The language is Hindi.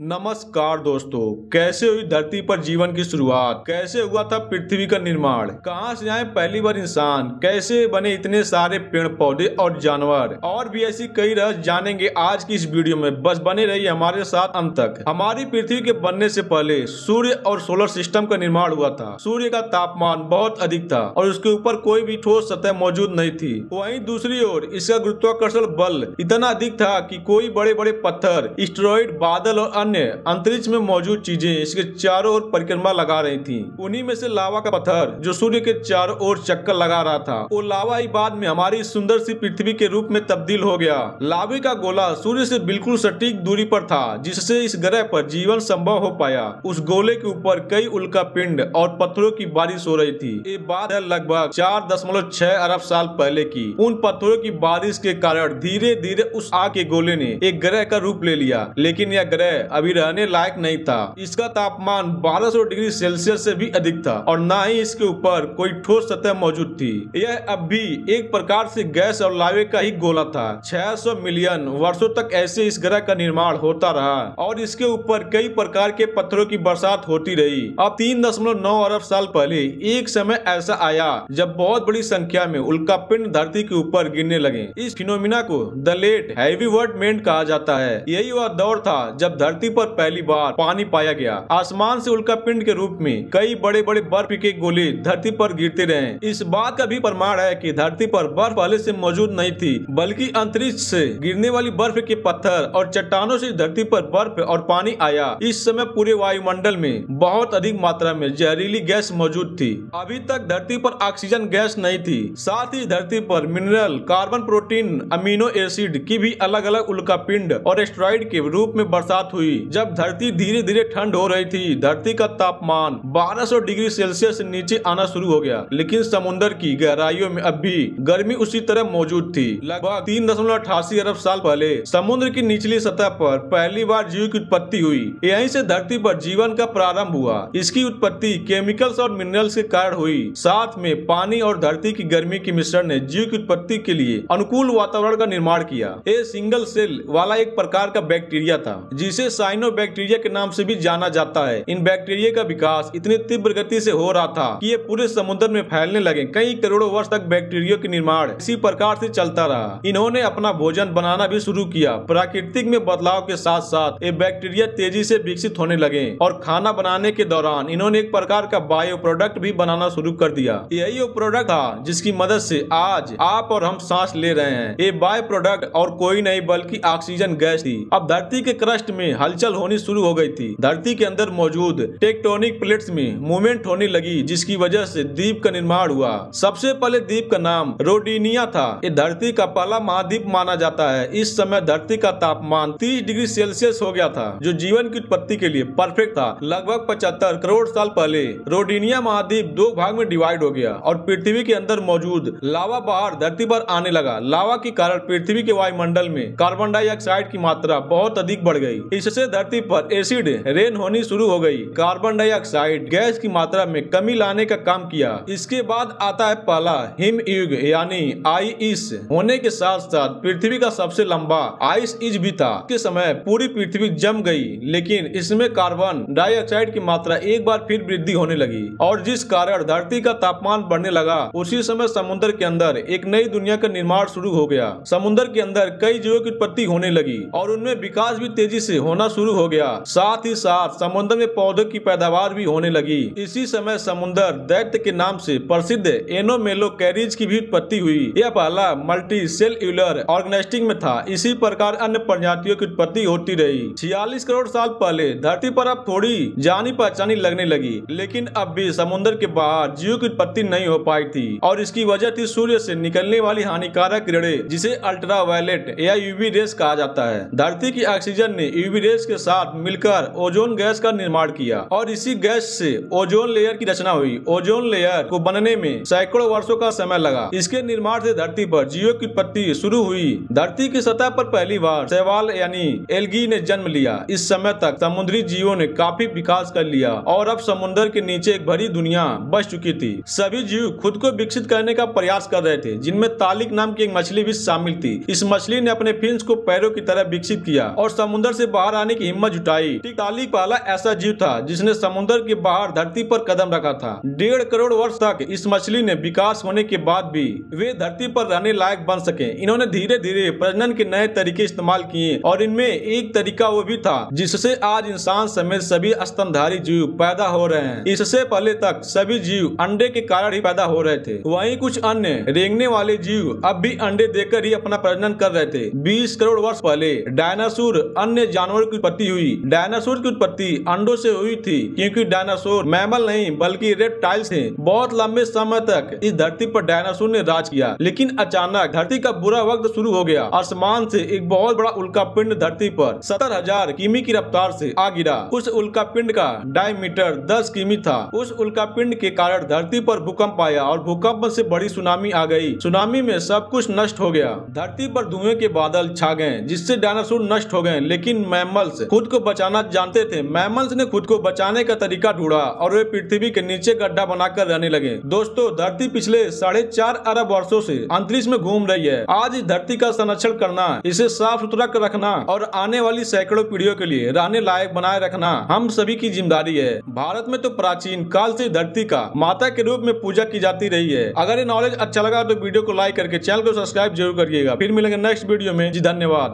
नमस्कार दोस्तों, कैसे हुई धरती पर जीवन की शुरुआत, कैसे हुआ था पृथ्वी का निर्माण, कहां से आए पहली बार इंसान, कैसे बने इतने सारे पेड़ पौधे और जानवर, और भी ऐसी कई रहस्य जानेंगे आज की इस वीडियो में। बस बने रहिए हमारे साथ अंत तक। हमारी पृथ्वी के बनने से पहले सूर्य और सोलर सिस्टम का निर्माण हुआ था। सूर्य का तापमान बहुत अधिक था और उसके ऊपर कोई भी ठोस सतह मौजूद नहीं थी। वहीं दूसरी ओर इसका गुरुत्वाकर्षण बल इतना अधिक था कि कोई बड़े बड़े पत्थर, एस्टेरॉइड, बादल और अंतरिक्ष में मौजूद चीजें इसके चारों ओर परिक्रमा लगा रही थी। उन्हीं में से लावा का पत्थर जो सूर्य के चारों ओर चक्कर लगा रहा था, वो लावा ही बाद में हमारी सुंदर सी पृथ्वी के रूप में तब्दील हो गया। लावे का गोला सूर्य से बिल्कुल सटीक दूरी पर था, जिससे इस ग्रह पर जीवन संभव हो पाया। उस गोले के ऊपर कई उल्का पिंड और पत्थरों की बारिश हो रही थी। ये बात है लगभग 4.6 अरब साल पहले की। उन पत्थरों की बारिश के कारण धीरे धीरे उस आग के गोले ने एक ग्रह का रूप ले लिया, लेकिन यह ग्रह अभी रहने लायक नहीं था। इसका तापमान 1200 डिग्री सेल्सियस से भी अधिक था और न ही इसके ऊपर कोई ठोस सतह मौजूद थी। यह अब भी एक प्रकार से गैस और लावे का ही गोला था। 600 मिलियन वर्षों तक ऐसे इस ग्रह का निर्माण होता रहा और इसके ऊपर कई प्रकार के पत्थरों की बरसात होती रही। अब 3.9 अरब साल पहले एक समय ऐसा आया जब बहुत बड़ी संख्या में उल्कापिंड धरती के ऊपर गिरने लगे। इस फिनोमिना को द लेट हैवी वर्डमेंट कहा जाता है। यही वह दौर था जब धरती पर पहली बार पानी पाया गया। आसमान से उल्कापिंड के रूप में कई बड़े बड़े बर्फ के गोले धरती पर गिरते रहे। इस बात का भी प्रमाण है कि धरती पर बर्फ पहले से मौजूद नहीं थी, बल्कि अंतरिक्ष से गिरने वाली बर्फ के पत्थर और चट्टानों से धरती पर बर्फ और पानी आया। इस समय पूरे वायुमंडल में बहुत अधिक मात्रा में जहरीली गैस मौजूद थी। अभी तक धरती पर ऑक्सीजन गैस नहीं थी। साथ ही धरती पर mineral, carbon, protein, amino acid की भी अलग अलग उल्कापिंड और एस्टेरॉइड के रूप में बरसात हुई। जब धरती धीरे धीरे ठंड हो रही थी, धरती का तापमान 1200 डिग्री सेल्सियस से नीचे आना शुरू हो गया, लेकिन समुद्र की गहराइयों में अब भी गर्मी उसी तरह मौजूद थी। लगभग 3.88 अरब साल पहले समुद्र की निचली सतह पर पहली बार जीव की उत्पत्ति हुई। यहीं से धरती पर जीवन का प्रारंभ हुआ। इसकी उत्पत्ति केमिकल्स और मिनरल्स के कारण हुई। साथ में पानी और धरती की गर्मी के मिश्रण ने जीव की उत्पत्ति के लिए अनुकूल वातावरण का निर्माण किया। ये सिंगल सेल वाला एक प्रकार का बैक्टीरिया था, जिसे साइनोबैक्टीरिया के नाम से भी जाना जाता है। इन बैक्टीरिया का विकास इतनी तीव्र गति से हो रहा था कि ये पूरे समुद्र में फैलने लगे। कई करोड़ों वर्ष तक बैक्टीरिया का निर्माण इसी प्रकार से चलता रहा। इन्होंने अपना भोजन बनाना भी शुरू किया। प्राकृतिक में बदलाव के साथ साथ ये बैक्टीरिया तेजी से विकसित होने लगे और खाना बनाने के दौरान इन्होंने एक प्रकार का बायो प्रोडक्ट भी बनाना शुरू कर दिया। यही वो प्रोडक्ट था जिसकी मदद से आज आप और हम सांस ले रहे हैं। ये बायो प्रोडक्ट और कोई नहीं बल्कि ऑक्सीजन गैस थी। अब धरती के क्रस्ट में हलचल होनी शुरू हो गई थी। धरती के अंदर मौजूद टेक्टोनिक प्लेट्स में मूवमेंट होने लगी, जिसकी वजह से द्वीप का निर्माण हुआ। सबसे पहले द्वीप का नाम रोडिनिया था। ये धरती का पहला महाद्वीप माना जाता है। इस समय धरती का तापमान 30 डिग्री सेल्सियस हो गया था, जो जीवन की उत्पत्ति के लिए परफेक्ट था। लगभग 75 करोड़ साल पहले रोडिनिया महाद्वीप दो भाग में डिवाइड हो गया और पृथ्वी के अंदर मौजूद लावा बाहर धरती पर आने लगा। लावा के कारण पृथ्वी के वायुमंडल में कार्बन डाइऑक्साइड की मात्रा बहुत अधिक बढ़ गई। इससे धरती पर एसिड रेन होनी शुरू हो गई। कार्बन डाइऑक्साइड गैस की मात्रा में कमी लाने का काम किया। इसके बाद आता है पहला हिम युग, यानी आइस होने के साथ साथ पृथ्वी का सबसे लंबा आइस इज भी था। के समय पूरी पृथ्वी जम गई, लेकिन इसमें कार्बन डाइऑक्साइड की मात्रा एक बार फिर वृद्धि होने लगी और जिस कारण धरती का तापमान बढ़ने लगा। उसी समय समुद्र के अंदर एक नई दुनिया का निर्माण शुरू हो गया। समुद्र के अंदर कई जीवों की उत्पत्ति होने लगी और उनमें विकास भी तेजी से होना शुरू हो गया। साथ ही साथ समुद्र में पौधों की पैदावार भी होने लगी। इसी समय समुद्र दैत्य के नाम से प्रसिद्ध एनोमेलोकैरीज की भी उत्पत्ति हुई। यह पहला मल्टी सेल्यूलर ऑर्गेनिज्म में था। इसी प्रकार अन्य प्रजातियों की उत्पत्ति होती रही। 46 करोड़ साल पहले धरती पर अब थोड़ी जानी पहचानी लगने लगी, लेकिन अब भी समुद्र के बाहर जीव की उत्पत्ति नहीं हो पाई थी और इसकी वजह थी सूर्य से निकलने वाली हानिकारक किरणें, जिसे अल्ट्रावायलेट या यूवी रेस कहा जाता है। धरती की ऑक्सीजन ने यूवी रेस के साथ मिलकर ओजोन गैस का निर्माण किया और इसी गैस से ओजोन लेयर की रचना हुई। ओजोन लेयर को बनने में सैकड़ों वर्षों का समय लगा। इसके निर्माण से धरती पर जीवों की उत्पत्ति शुरू हुई। धरती की सतह पर पहली बार शैवाल यानी एल्गी ने जन्म लिया। इस समय तक समुद्री जीवों ने काफी विकास कर लिया और अब समुद्र के नीचे एक भरी दुनिया बस चुकी थी। सभी जीव खुद को विकसित करने का प्रयास कर रहे थे, जिनमें तालिक नाम की एक मछली भी शामिल थी। इस मछली ने अपने फिन्स को पैरों की तरह विकसित किया और समुद्र से बाहर आने बनाने की हिम्मत जुटाई। टिकटालिक पहला ऐसा जीव था जिसने समुद्र के बाहर धरती पर कदम रखा था। 1.5 करोड़ वर्ष तक इस मछली ने विकास होने के बाद भी वे धरती पर रहने लायक बन सके। इन्होंने धीरे धीरे प्रजनन के नए तरीके इस्तेमाल किए और इनमें एक तरीका वो भी था जिससे आज इंसान समेत सभी स्तनधारी जीव पैदा हो रहे हैं। इससे पहले तक सभी जीव अंडे के कारण ही पैदा हो रहे थे। वहीं कुछ अन्य रेंगने वाले जीव अब भी अंडे देकर ही अपना प्रजनन कर रहे थे। 20 करोड़ वर्ष पहले डायनासोर अन्य जानवरों की उत्पत्ति हुई। डायनासोर की उत्पत्ति अंडों से हुई थी क्योंकि डायनासोर मैमल नहीं बल्कि रेप्टाइल्स थे। बहुत लंबे समय तक इस धरती पर डायनासोर ने राज किया, लेकिन अचानक धरती का बुरा वक्त शुरू हो गया। आसमान से एक बहुत बड़ा उल्कापिंड धरती पर 70,000 किमी की रफ्तार से आ गिरा। उस उल्कापिंड का डायमीटर 10 किमी था। उस उल्कापिंड के कारण धरती पर भूकंप आया और भूकंप से बड़ी सुनामी आ गई। सुनामी में सब कुछ नष्ट हो गया। धरती पर धुएं के बादल छा गए जिससे डायनासोर नष्ट हो गए, लेकिन मैमल्स खुद को बचाना जानते थे। मैमल्स ने खुद को बचाने का तरीका ढूंढा और वे पृथ्वी के नीचे गड्ढा बनाकर रहने लगे। दोस्तों, धरती पिछले 4.5 अरब वर्षों से अंतरिक्ष में घूम रही है। आज इस धरती का संरक्षण करना, इसे साफ सुथरा रखना और आने वाली सैकड़ों पीढ़ियों के लिए रहने लायक बनाए रखना हम सभी की जिम्मेदारी है। भारत में तो प्राचीन काल से धरती का माता के रूप में पूजा की जाती रही है। अगर ये नॉलेज अच्छा लगा तो वीडियो को लाइक करके चैनल को सब्सक्राइब जरूर करिएगा। फिर मिलेंगे नेक्स्ट वीडियो में। जी धन्यवाद।